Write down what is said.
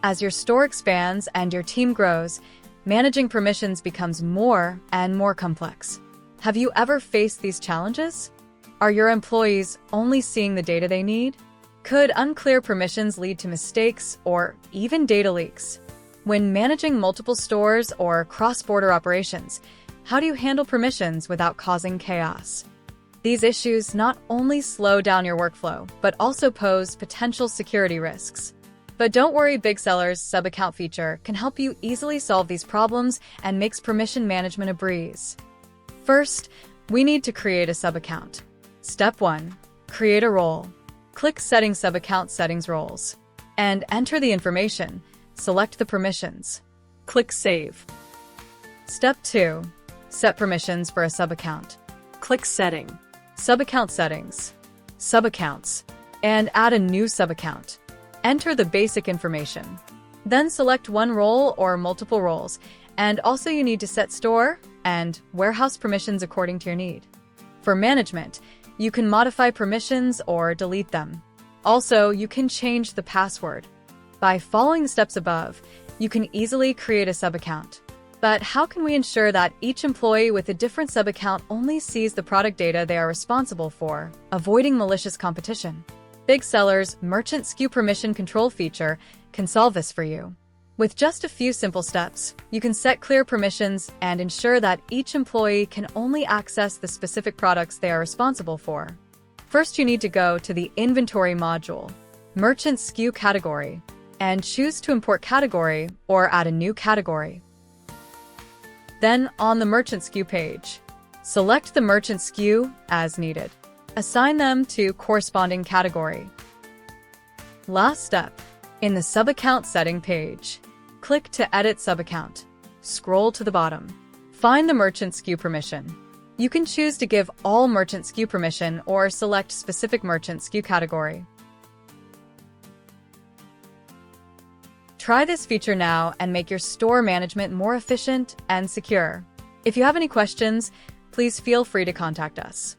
As your store expands and your team grows, managing permissions becomes more and more complex. Have you ever faced these challenges? Are your employees only seeing the data they need? Could unclear permissions lead to mistakes or even data leaks? When managing multiple stores or cross-border operations, how do you handle permissions without causing chaos? These issues not only slow down your workflow, but also pose potential security risks. But don't worry, BigSeller's sub-account feature can help you easily solve these problems and makes permission management a breeze. First, we need to create a sub-account. Step 1. Create a role. Click Settings Sub-Account Settings Roles. And enter the information. Select the permissions. Click Save. Step 2. Set permissions for a sub-account. Click Setting. Sub-account Settings. Sub-accounts. And add a new sub-account. Enter the basic information. Then select one role or multiple roles, and also you need to set store and warehouse permissions according to your need. For management, you can modify permissions or delete them. Also, you can change the password. By following the steps above, you can easily create a sub-account. But how can we ensure that each employee with a different sub-account only sees the product data they are responsible for, avoiding malicious competition? BigSeller's Merchant SKU Permission Control feature can solve this for you. With just a few simple steps, you can set clear permissions and ensure that each employee can only access the specific products they are responsible for. First, you need to go to the Inventory module, Merchant SKU Category, and choose to import category or add a new category. Then, on the Merchant SKU page, select the Merchant SKU as needed. Assign them to corresponding category. Last step, in the Sub-Account Setting page, click to edit sub-account. Scroll to the bottom. Find the Merchant SKU permission. You can choose to give all Merchant SKU permission or select specific Merchant SKU category. Try this feature now and make your store management more efficient and secure. If you have any questions, please feel free to contact us.